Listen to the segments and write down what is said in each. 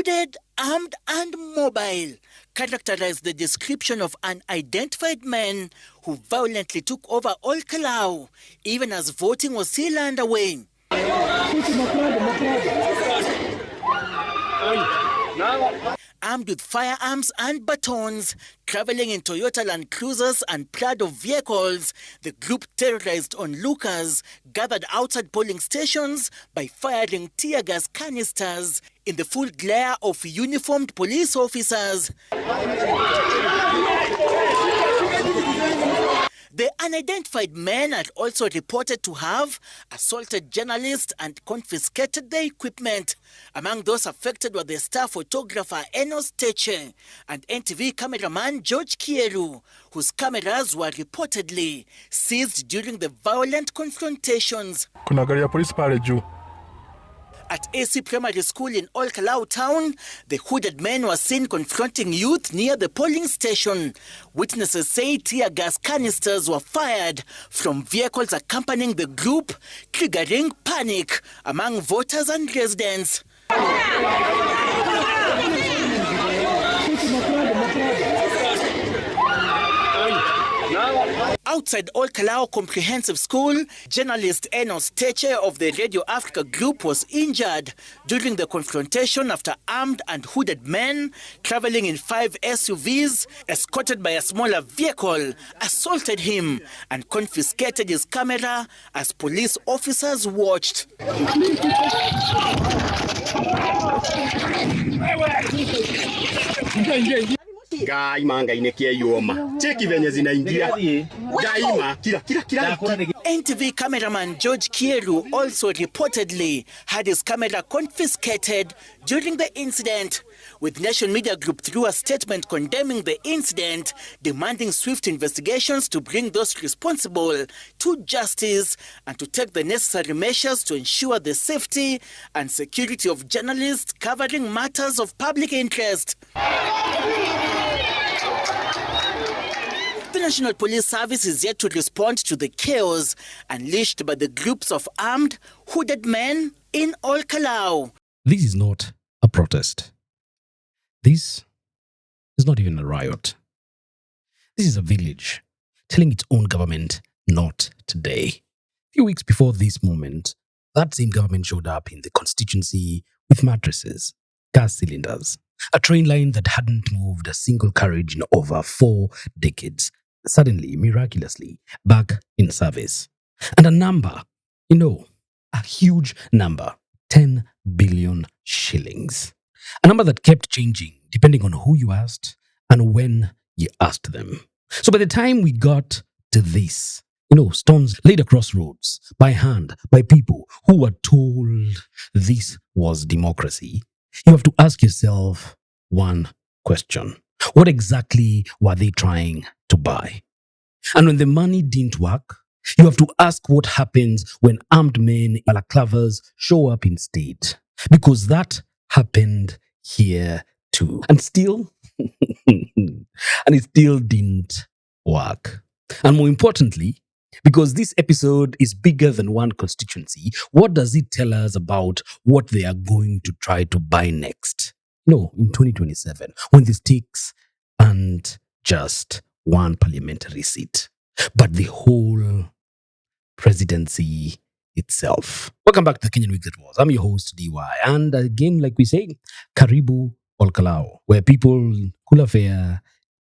Barricaded, armed and mobile characterized the description of unidentified men who violently took over all Kalou, even as voting was still underway. Armed with firearms and batons, traveling in Toyota Land Cruisers and Bravado vehicles, the group terrorized onlookers gathered outside polling stations by firing tear gas canisters in the full glare of uniformed police officers. The unidentified men are also reported to have assaulted journalists and confiscated their equipment. Among those affected were the star photographer Enos Teche and NTV cameraman George Kieru, whose cameras were reportedly seized during the violent confrontations. Kuna gari ya polisi pale juu. At AC Primary School in Old Kalou town, the hooded men were seen confronting youth near the polling station. Witnesses say tear gas canisters were fired from vehicles accompanying the group, triggering panic among voters and residents. Outside Old Kalou Comprehensive School, journalist Enos Teche of the Radio Africa group was injured during the confrontation after armed and hooded men traveling in 5 SUVs, escorted by a smaller vehicle, assaulted him and confiscated his camera as police officers watched. NTV cameraman George Kieru also reportedly had his camera confiscated during the incident, with Nation Media Group through a statement condemning the incident, demanding swift investigations to bring those responsible to justice and to take the necessary measures to ensure the safety and security of journalists covering matters of public interest. The National Police Service is yet to respond to the chaos unleashed by the groups of armed, hooded men in Old Kalou. This is not a protest. This is not even a riot. This is a village telling its own government, not today. A few weeks before this moment, that same government showed up in the constituency with mattresses, gas cylinders, a train line that hadn't moved a single carriage in over 4 decades, suddenly, miraculously, back in service. And a number, a huge number, 10 billion shillings. A number that kept changing depending on who you asked and when you asked them. So by the time we got to this, stones laid across roads, by hand, by people who were told this was democracy, you have to ask yourself one question. What exactly were they trying to buy? And when the money didn't work, you have to ask what happens when armed men in balaclavas show up instead. Because that happened here too. And still, it still didn't work. And more importantly, because this episode is bigger than one constituency, what does it tell us about what they are going to try to buy next? No, in 2027, when the stakes aren't just one parliamentary seat, but the whole presidency itself. Welcome back to the Kenyan Week That Was. I'm your host, DY. And again, like we say, Karibu Old Kalou, where people cool affair,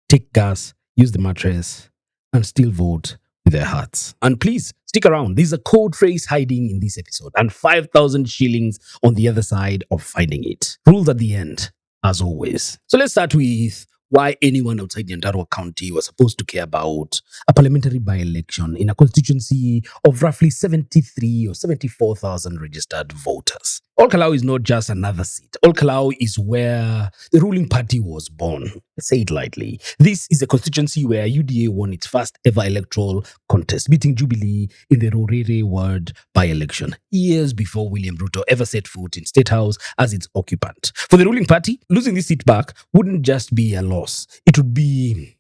take gas, use the mattress, and still vote with their hearts. And please, stick around. There's a code phrase hiding in this episode and 5,000 shillings on the other side of finding it. Rules at the end, as always. So let's start with why anyone outside the Nyandarua County was supposed to care about a parliamentary by-election in a constituency of roughly 73 or 74,000 registered voters. Old Kalou is not just another seat. Old Kalou is where the ruling party was born. Say it lightly. This is a constituency where UDA won its first ever electoral contest, beating Jubilee in the Rorere ward by-election, years before William Ruto ever set foot in State House as its occupant. For the ruling party, losing this seat back wouldn't just be a loss. It would be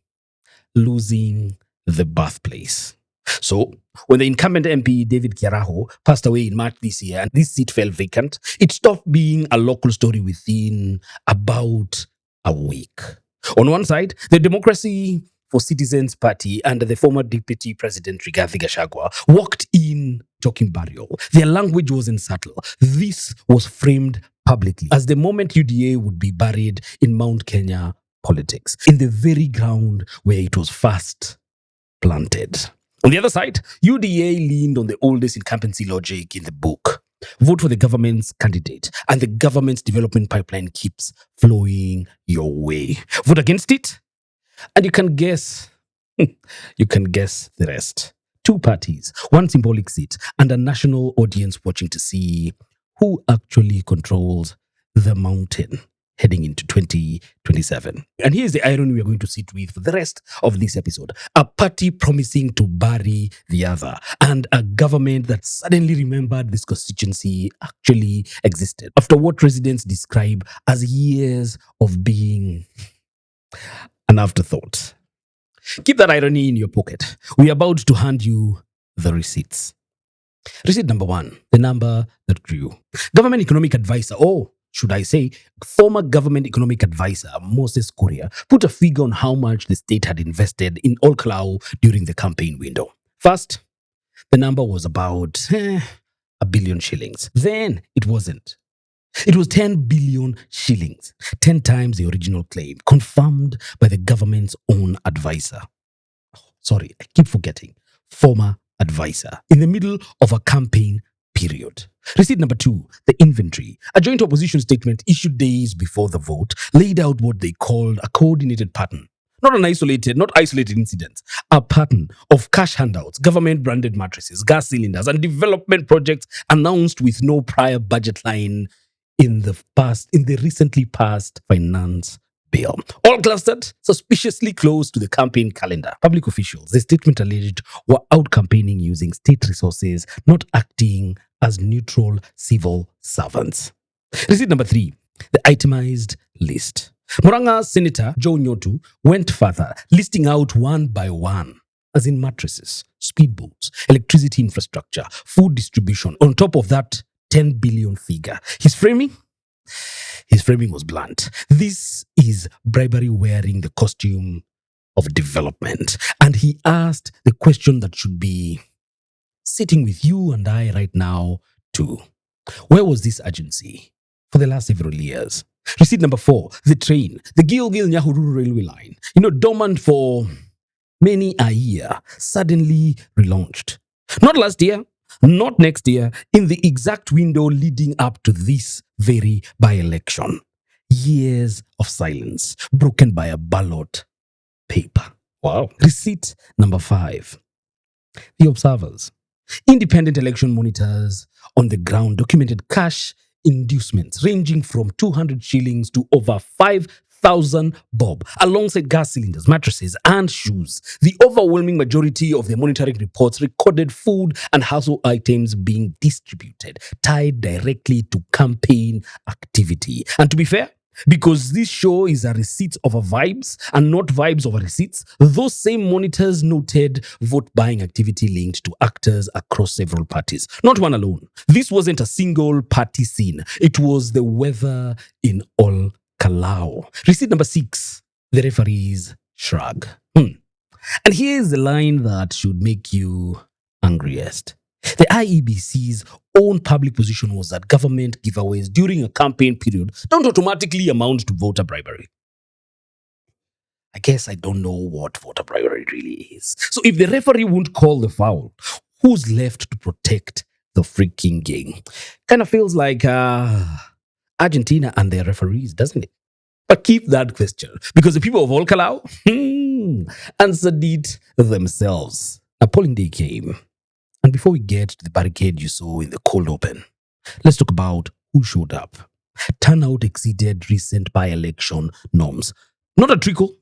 losing the birthplace. So, when the incumbent MP David Kiaraho passed away in March this year and this seat fell vacant, it stopped being a local story within about a week. On one side, the Democracy for Citizens Party under the former Deputy President Rigathi Gachagua walked in talking burial. Their language wasn't subtle. This was framed publicly as the moment UDA would be buried in Mount Kenya politics, in the very ground where it was first planted. On the other side, UDA leaned on the oldest incumbency logic in the book. Vote for the government's candidate, and the government's development pipeline keeps flowing your way. Vote against it, and you can guess the rest. Two parties, one symbolic seat, and a national audience watching to see who actually controls the mountain heading into 2027. And here's the irony we are going to sit with for the rest of this episode. A party promising to bury the other, and a government that suddenly remembered this constituency actually existed after what residents describe as years of being an afterthought. Keep that irony in your pocket. We are about to hand you the receipts. Receipt number 1, the number that grew. Government economic advisor, or should I say, former government economic advisor Moses Kuria, put a figure on how much the state had invested in Kalou during the campaign window. First, the number was about 1 billion shillings. Then it wasn't. It was 10 billion shillings, 10 times the original claim, confirmed by the government's own advisor. Sorry, I keep forgetting. Former advisor in the middle of a campaign period. Receipt number 2, the inventory. A joint opposition statement issued days before the vote laid out what they called a coordinated pattern. Not isolated incidents, a pattern of cash handouts, government-branded mattresses, gas cylinders, and development projects announced with no prior budget line in the recently passed finance bill. All clustered suspiciously close to the campaign calendar. Public officials, the statement alleged, were out campaigning using state resources, not acting as neutral civil servants. Receipt number 3, the itemized list. Murang'a Senator Joe Nyotu went further, listing out one by one, as in mattresses, speedboats, electricity infrastructure, food distribution, on top of that 10 billion figure. His framing was blunt. This is bribery wearing the costume of development. And he asked the question that should be sitting with you and I right now too. Where was this urgency for the last several years? Receipt number 4, the train, the Gilgil-Nyahururu railway line, dormant for many a year, suddenly relaunched. Not last year, not next year, in the exact window leading up to this very by-election. Years of silence, broken by a ballot paper. Wow. Receipt number 5, the observers. Independent election monitors on the ground documented cash inducements ranging from 200 shillings to over 5,000 bob, alongside gas cylinders, mattresses, and shoes. The overwhelming majority of the monitoring reports recorded food and household items being distributed, tied directly to campaign activity. And to be fair, because this show is a receipt over vibes and not vibes over receipts, those same monitors noted vote buying activity linked to actors across several parties. Not one alone. This wasn't a single party scene. It was the weather in all Kalou. Receipt number 6, the referees shrug. And here's the line that should make you angriest. The IEBC's own public position was that government giveaways during a campaign period don't automatically amount to voter bribery. I guess I don't know what voter bribery really is. So if the referee won't call the foul, who's left to protect the freaking game? Kind of feels like Argentina and their referees, doesn't it? But keep that question, because the people of all Kalou answered it themselves. A polling day came. And before we get to the barricade you saw in the cold open, let's talk about who showed up. Turnout exceeded recent by-election norms. Not a trickle,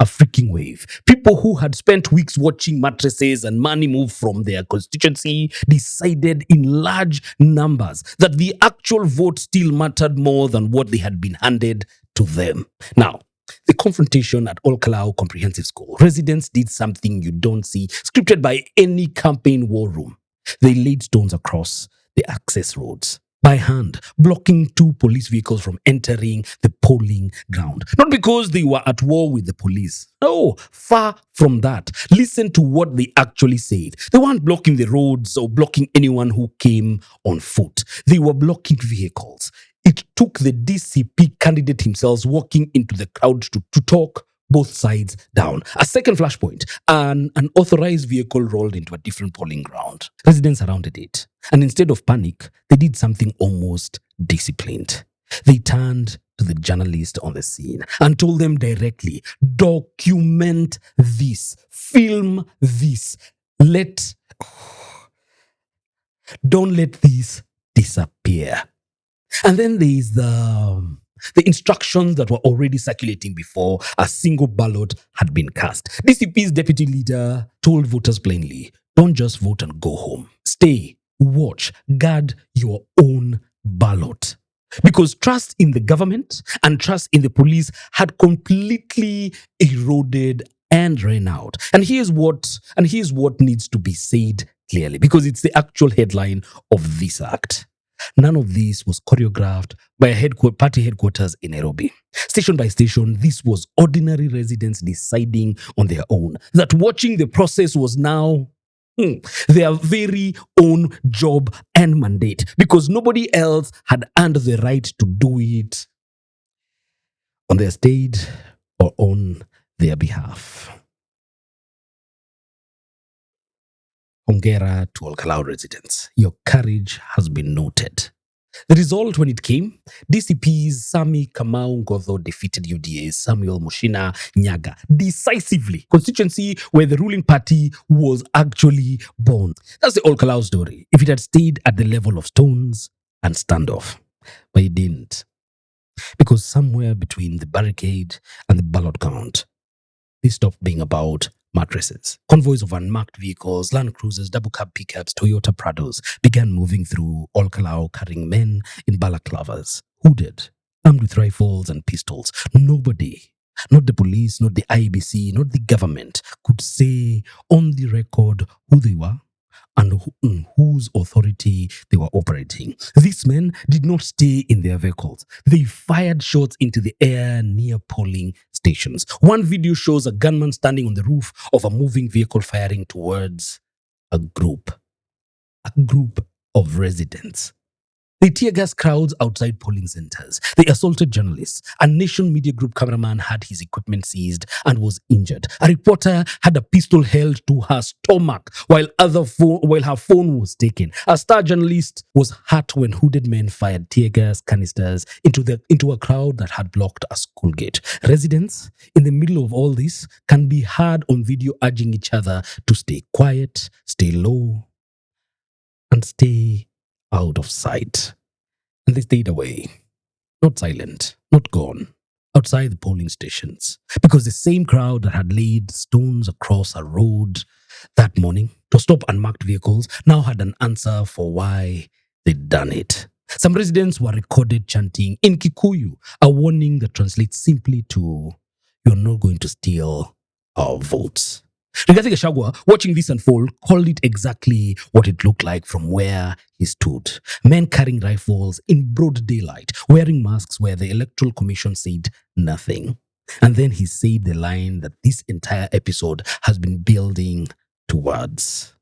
a freaking wave. People who had spent weeks watching mattresses and money move from their constituency decided in large numbers that the actual vote still mattered more than what they had been handed to them. Now, The confrontation at All Kalou Comprehensive School. Residents did something you don't see, scripted by any campaign war room. They laid stones across the access roads by hand, blocking 2 police vehicles from entering the polling ground. Not because they were at war with the police. No, far from that. Listen to what they actually said. They weren't blocking the roads or blocking anyone who came on foot. They were blocking vehicles. It took the DCP candidate himself walking into the crowd to talk both sides down. A second flashpoint, an unauthorized vehicle rolled into a different polling ground. Residents surrounded it. And instead of panic, they did something almost disciplined. They turned to the journalist on the scene and told them directly, document this, film this. Don't let this disappear. And then there is the instructions that were already circulating before a single ballot had been cast. DCP's deputy leader told voters plainly, don't just vote and go home. Stay, watch, guard your own ballot. Because trust in the government and trust in the police had completely eroded and ran out. And here's what needs to be said clearly, because it's the actual headline of this act. None of this was choreographed by a party headquarters in Nairobi. Station by station, this was ordinary residents deciding on their own that watching the process was now their very own job and mandate, because nobody else had earned the right to do it on their state or on their behalf. Hongera to all Kalou residents. Your courage has been noted. The result, when it came, DCP's Sami Kamau Ngodho defeated UDA's Samuel Mushina Nyaga decisively. Constituency where the ruling party was actually born. That's the All Kalou story. If it had stayed at the level of stones and standoff. But it didn't. Because somewhere between the barricade and the ballot count, they stopped being about mattresses. Convoys of unmarked vehicles, Land Cruisers, double cab pickups, Toyota Prados began moving through All Kalou carrying men in balaclavas, hooded, armed with rifles and pistols. Nobody, not the police, not the IEBC, not the government, could say on the record who they were and whose authority they were operating. These men did not stay in their vehicles. They fired shots into the air near polling stations. One video shows a gunman standing on the roof of a moving vehicle firing towards a group of residents. They tear gas crowds outside polling centers. They assaulted journalists. A Nation Media Group cameraman had his equipment seized and was injured. A reporter had a pistol held to her stomach while her phone was taken. A star journalist was hurt when hooded men fired tear gas canisters into a crowd that had blocked a school gate. Residents, in the middle of all this, can be heard on video urging each other to stay quiet, stay low, and stay out of sight. And they stayed away, not silent, not gone, outside the polling stations. Because the same crowd that had laid stones across a road that morning to stop unmarked vehicles now had an answer for why they'd done it. Some residents were recorded chanting in Kikuyu, a warning that translates simply to, "You're not going to steal our votes." Rigathi Gachagua, watching this unfold, called it exactly what it looked like from where he stood. Men carrying rifles in broad daylight, wearing masks where the Electoral Commission said nothing. And then he said the line that this entire episode has been building towards.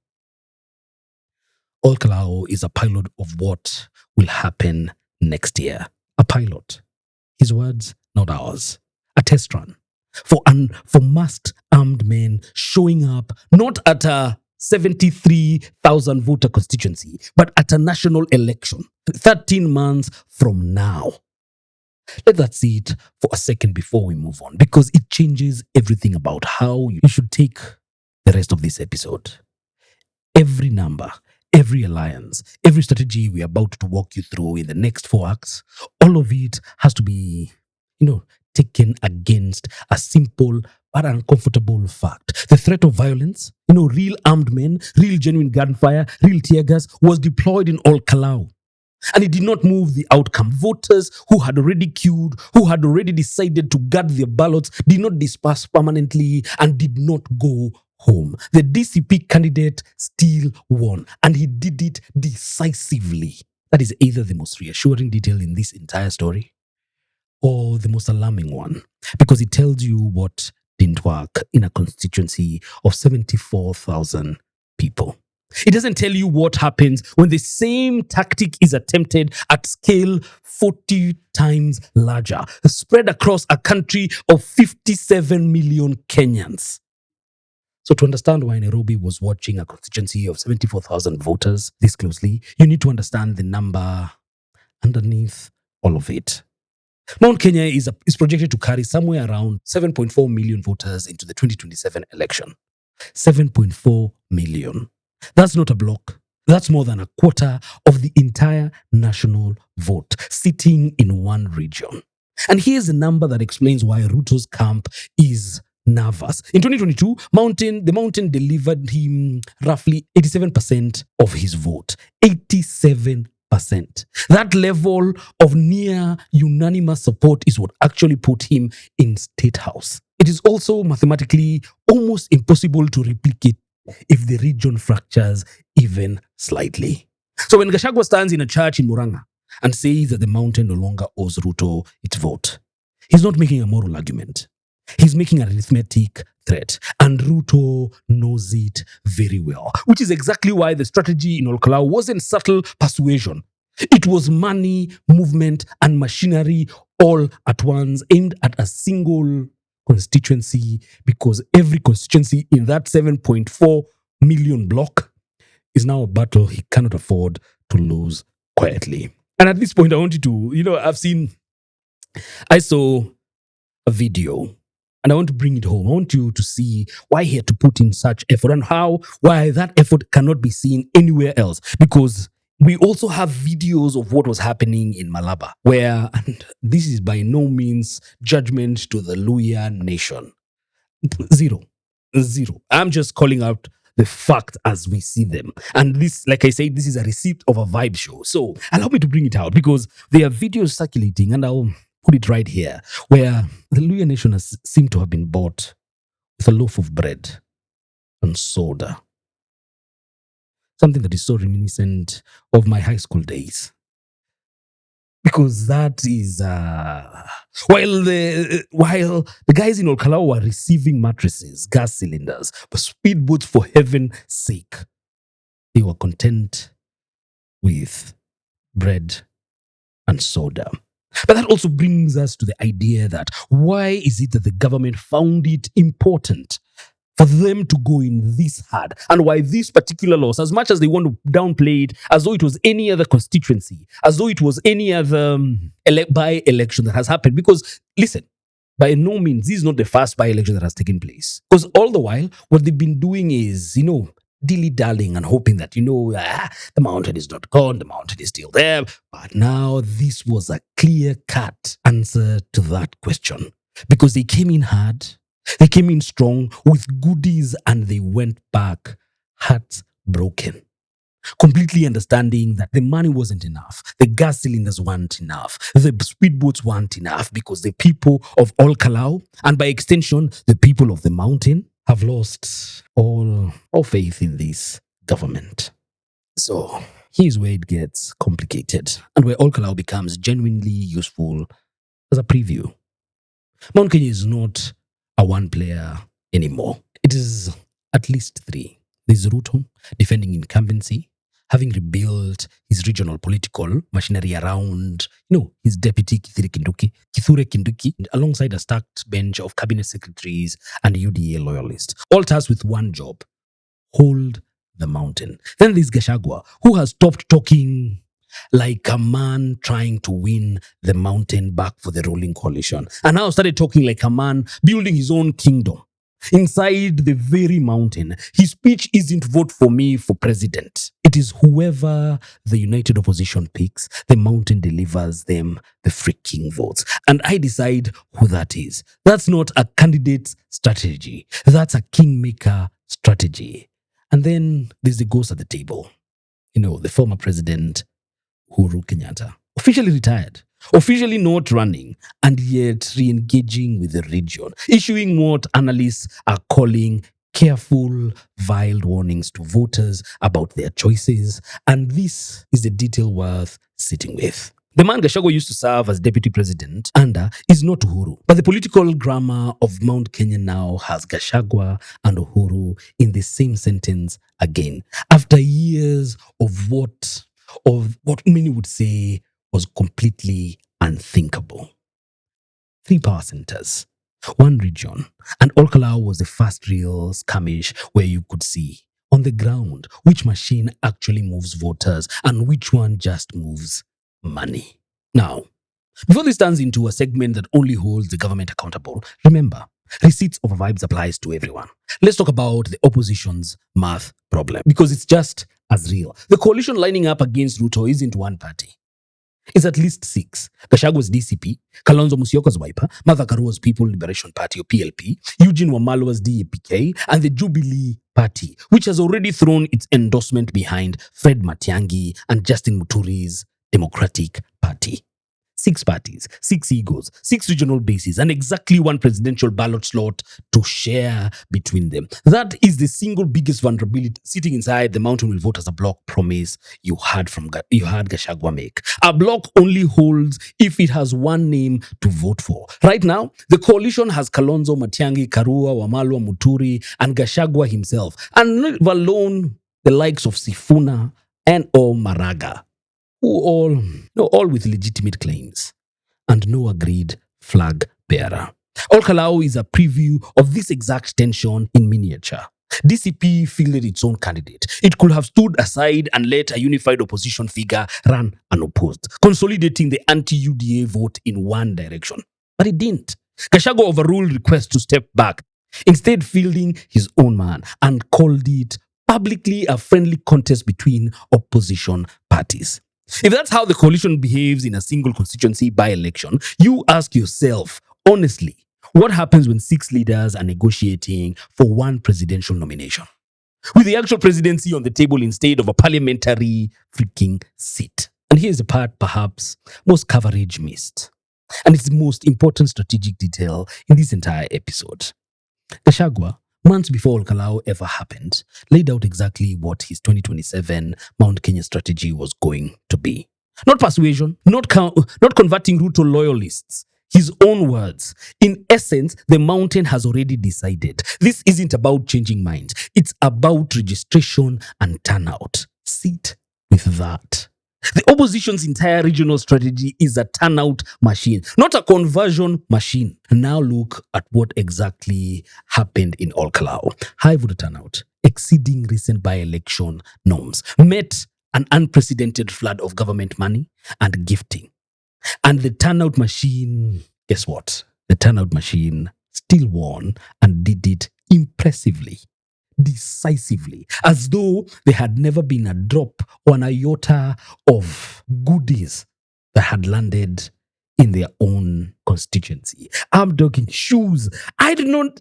All Kalou is a pilot of what will happen next year. A pilot. His words, not ours. A test run. For masked armed men showing up not at a 73,000 voter constituency, but at a national election 13 months from now. Let that sit for a second before we move on, because it changes everything about how you should take the rest of this episode. Every number, every alliance, every strategy we're about to walk you through in the next 4 acts, all of it has to be, taken against a simple but uncomfortable fact. The threat of violence, real armed men, real genuine gunfire, real tear gas was deployed in All Kalou. And it did not move the outcome. Voters who had already queued, who had already decided to guard their ballots, did not disperse permanently and did not go home. The DCP candidate still won, and he did it decisively. That is either the most reassuring detail in this entire story or the most alarming one, because it tells you what didn't work in a constituency of 74,000 people. It doesn't tell you what happens when the same tactic is attempted at scale 40 times larger, spread across a country of 57 million Kenyans. So to understand why Nairobi was watching a constituency of 74,000 voters this closely, you need to understand the number underneath all of it. Mount Kenya is projected to carry somewhere around 7.4 million voters into the 2027 election. 7.4 million. That's not a bloc. That's more than a quarter of the entire national vote sitting in one region. And here's a number that explains why Ruto's camp is nervous. In 2022, the Mountain delivered him roughly 87% of his vote. 87%. That level of near unanimous support is what actually put him in State House. It is also mathematically almost impossible to replicate if the region fractures even slightly. So when Gachagua stands in a church in Murang'a and says that the Mountain no longer owes Ruto its vote, he's not making a moral argument. He's making an arithmetic threat, and Ruto knows it very well, which is exactly why the strategy in Kalou wasn't subtle persuasion. It was money, movement, and machinery all at once, aimed at a single constituency, because every constituency in that 7.4 million block is now a battle he cannot afford to lose quietly. And at this point, I want you to, I saw a video, and I want to bring it home. I want you to see why he had to put in such effort and why that effort cannot be seen anywhere else. Because we also have videos of what was happening in Malaba, where, and this is by no means judgment to the Luhya nation. Zero. I'm just calling out the fact as we see them. And this, like I said, this is a receipt of a vibe show. So allow me to bring it out, because there are videos circulating, and I'll put it right here, where the Luhya nation has seemed to have been bought with a loaf of bread and soda. Something that is so reminiscent of my high school days. Because that is, while the guys in Kalou were receiving mattresses, gas cylinders, but speedboats, for heaven's sake, they were content with bread and soda. But that also brings us to the idea that why is it that the government found it important for them to go in this hard, and why these particular laws, as much as they want to downplay it as though it was any other constituency, as though it was any other by-election that has happened. Because, listen, by no means, this is not the first by-election that has taken place. Because all the while, what they've been doing is, dilly-dallying and hoping that, the mountain is not gone, the mountain is still there. But now this was a clear-cut answer to that question. Because they came in hard, they came in strong with goodies, and they went back hearts broken. Completely understanding that the money wasn't enough, the gas cylinders weren't enough, the speedboats weren't enough, because the people of all Kalou, and by extension, the people of the mountain, have lost all faith in this government. So here's where it gets complicated, and where all Kalou becomes genuinely useful as a preview. Mount Kenya is not a one player anymore. It is at least three. There's Ruto defending incumbency, having rebuilt his regional political machinery around, his deputy Kithure Kindiki, alongside a stacked bench of cabinet secretaries and UDA loyalists, all tasked with one job: hold the mountain. Then there's Gachagua, who has stopped talking like a man trying to win the mountain back for the ruling coalition, and now started talking like a man building his own kingdom inside the very mountain. His speech isn't vote for me for president. It is whoever the united opposition picks, the mountain delivers them the freaking votes. And I decide who that is. That's not a candidate's strategy. That's a kingmaker strategy. And then there's the ghost at the table. The former president Uhuru Kenyatta, officially retired, officially not running, and yet re-engaging with the region, issuing what analysts are calling careful, veiled warnings to voters about their choices. And this is the detail worth sitting with. The man Gachagua used to serve as deputy president under is not Uhuru, but the political grammar of Mount Kenya now has Gachagua and Uhuru in the same sentence again, after years of what many would say was completely unthinkable. 3 power centers, 1 region, and Kalou was the first real skirmish where you could see on the ground which machine actually moves voters and which one just moves money. Now, before this turns into a segment that only holds the government accountable, remember, receipts of vibes applies to everyone. Let's talk about the opposition's math problem, because it's just as real. The coalition lining up against Ruto isn't one party. It's at least 6. Gashagua's DCP, Kalonzo Musyoka's Wiper, Martha Karua's People Liberation Party or PLP, Eugene Wamalwa's DAPK, and the Jubilee Party, which has already thrown its endorsement behind Fred Matiang'i and Justin Muturi's Democratic Party. 6 parties, 6 egos, 6 regional bases, and exactly 1 presidential ballot slot to share between them. That is the single biggest vulnerability sitting inside the Mountain Will Vote as a Bloc promise you had Gachagua make. A bloc only holds if it has 1 name to vote for. Right now, the coalition has Kalonzo, Matiang'i, Karua, Wamalwa, Muturi, and Gachagua himself, and not alone the likes of Sifuna and or Maraga, who all with legitimate claims and no agreed flag bearer. Kalou is a preview of this exact tension in miniature. DCP fielded its own candidate. It could have stood aside and let a unified opposition figure run unopposed, consolidating the anti-UDA vote in one direction. But it didn't. Gachagua overruled requests to step back, instead fielding his own man, and called it publicly a friendly contest between opposition parties. If that's how the coalition behaves in a single constituency by-election, you ask yourself, honestly, what happens when 6 leaders are negotiating for 1 presidential nomination, with the actual presidency on the table instead of a parliamentary freaking seat? And here's the part perhaps most coverage missed, and it's the most important strategic detail in this entire episode. Gachagua, months before Kalou ever happened, laid out exactly what his 2027 Mount Kenya strategy was going to be. Not persuasion, not converting Ruto loyalists. His own words. In essence, the mountain has already decided. This isn't about changing minds. It's about registration and turnout. Sit with that. The opposition's entire regional strategy is a turnout machine, not a conversion machine. Now look at what exactly happened in Kalou. High voter turnout, exceeding recent by-election norms, met an unprecedented flood of government money and gifting. And the turnout machine, guess what? The turnout machine still won and did it impressively, decisively, as though there had never been a drop or an iota of goodies that had landed in their own constituency. I'm talking shoes. I did not,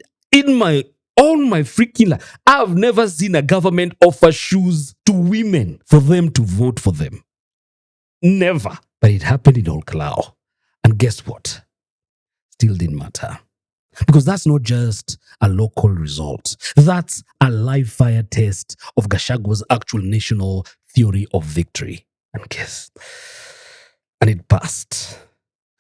all my freaking life, I've never seen a government offer shoes to women for them to vote for them. Never. But it happened in Kalou. And guess what? Still didn't matter. Because that's not just a local result. That's a live fire test of Gachagua's actual national theory of victory. And it passed.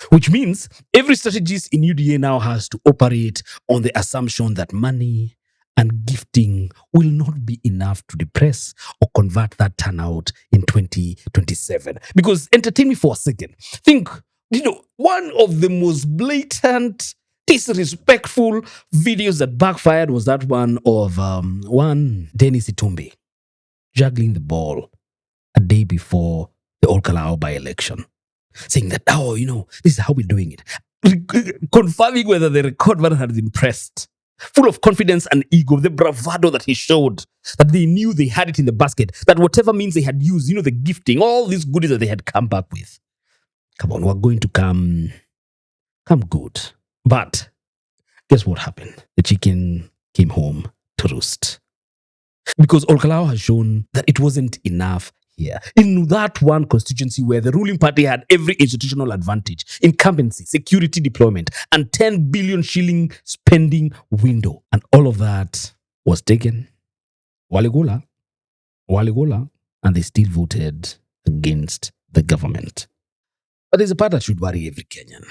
Which means every strategist in UDA now has to operate on the assumption that money and gifting will not be enough to depress or convert that turnout in 2027. Because entertain me for a second. Think, one of the most blatant, disrespectful videos that backfired was that one of one Dennis Itumbi juggling the ball a day before the Kalou by-election, saying that, this is how we're doing it. Confirming whether the record man had been pressed. Full of confidence and ego, the bravado that he showed, that they knew they had it in the basket, that whatever means they had used, the gifting, all these goodies that they had come back with. Come on, we're going to come good. But guess what happened? The chicken came home to roost. Because Kalou has shown that it wasn't enough here. In that one constituency where the ruling party had every institutional advantage, incumbency, security deployment, and 10 billion shilling spending window. And all of that was taken. Waligula, and they still voted against the government. But there's a part that should worry every Kenyan,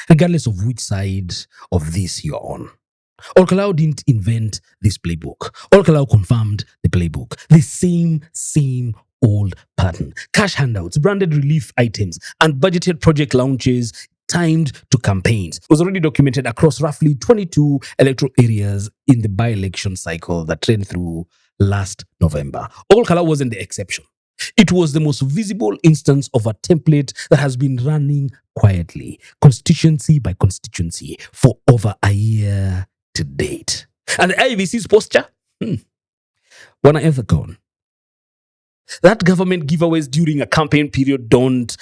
regardless of which side of this you're on. Kalou didn't invent this playbook. Kalou confirmed the playbook. The same old pattern. Cash handouts, branded relief items, and budgeted project launches timed to campaigns. It was already documented across roughly 22 electoral areas in the by-election cycle that ran through last November. Kalou wasn't the exception. It was the most visible instance of a template that has been running quietly, constituency by constituency, for over a year to date. And the IEBC's posture? One ethicon. That government giveaways during a campaign period don't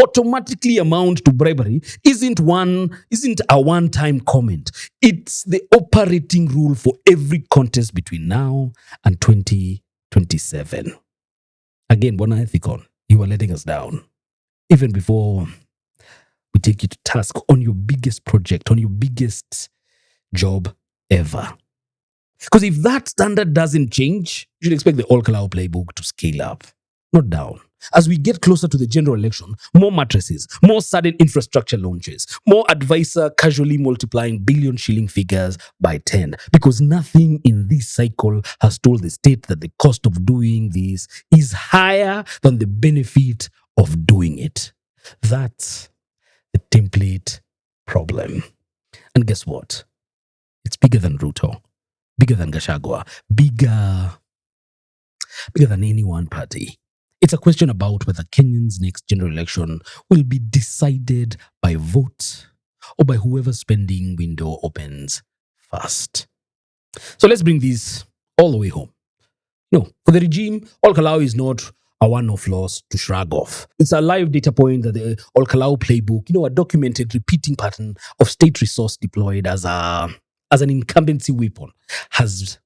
automatically amount to bribery isn't a one-time comment. It's the operating rule for every contest between now and 2027. Again, Bona Ethicon, you are letting us down. Even before we take you to task on your biggest project, on your biggest job ever. Because if that standard doesn't change, you should expect the Kalou playbook to scale up, not down. As we get closer to the general election, more mattresses, more sudden infrastructure launches, more advisor casually multiplying billion shilling figures by 10. Because nothing in this cycle has told the state that the cost of doing this is higher than the benefit of doing it. That's the template problem. And guess what? It's bigger than Ruto, bigger than Gachagua, bigger than any one party. It's a question about whether Kenyans' next general election will be decided by vote or by whoever's spending window opens first. So let's bring this all the way home. For the regime, Kalou is not a one-off loss to shrug off. It's a live data point that the Kalou playbook, a documented repeating pattern of state resource deployed as an incumbency weapon, has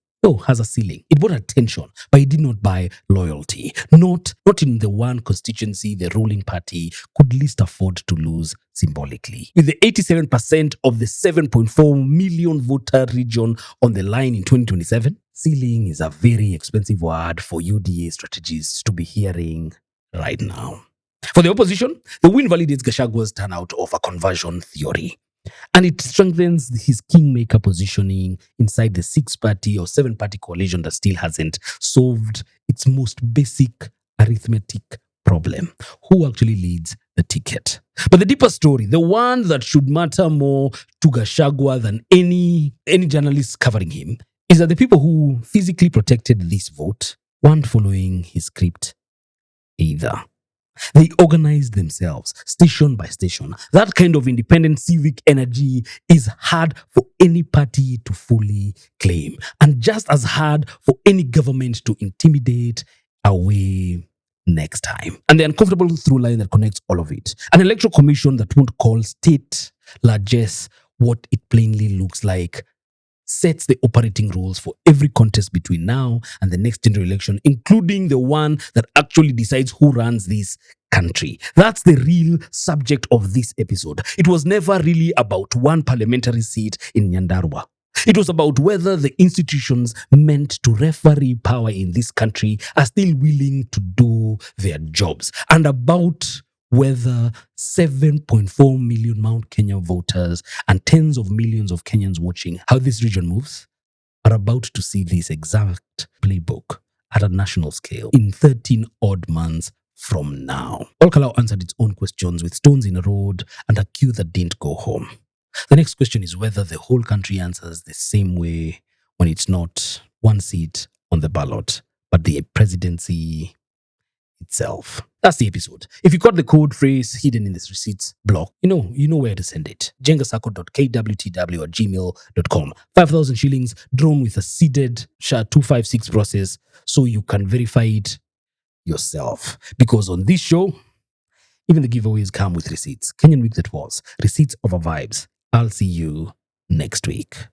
a ceiling. It bought attention, but it did not buy loyalty. Not in the one constituency the ruling party could least afford to lose symbolically. With the 87% of the 7.4 million voter region on the line in 2027, ceiling is a very expensive word for UDA strategists to be hearing right now. For the opposition, the win validates Gachagua's turnout of a conversion theory. And it strengthens his Kingmaker positioning inside the 6-party or 7-party coalition that still hasn't solved its most basic arithmetic problem. Who actually leads the ticket? But the deeper story, the one that should matter more to Gachagua than any journalist covering him, is that the people who physically protected this vote weren't following his script either. They organized themselves, station by station. That kind of independent civic energy is hard for any party to fully claim, and just as hard for any government to intimidate away next time. And the uncomfortable through line that connects all of it. An electoral commission that won't call state largesse what it plainly looks like sets the operating rules for every contest between now and the next general election, including the one that actually decides who runs this country. That's the real subject of this episode. It was never really about one parliamentary seat in Nyandarua. It was about whether the institutions meant to referee power in this country are still willing to do their jobs, and about whether 7.4 million Mount Kenya voters and tens of millions of Kenyans watching how this region moves are about to see this exact playbook at a national scale in 13 odd months from now. Kalou answered its own questions with stones in a road and a queue that didn't go home. The next question is whether the whole country answers the same way when it's not one seat on the ballot, but the presidency itself. That's the episode. If you got the code phrase hidden in this receipts block, you know where to send it. jengasako.kwtw@gmail.com. 5,000 shillings drawn with a seeded SHA-256 process so you can verify it yourself. Because on this show, even the giveaways come with receipts. Kenyan week that was. Receipts over vibes. I'll see you next week.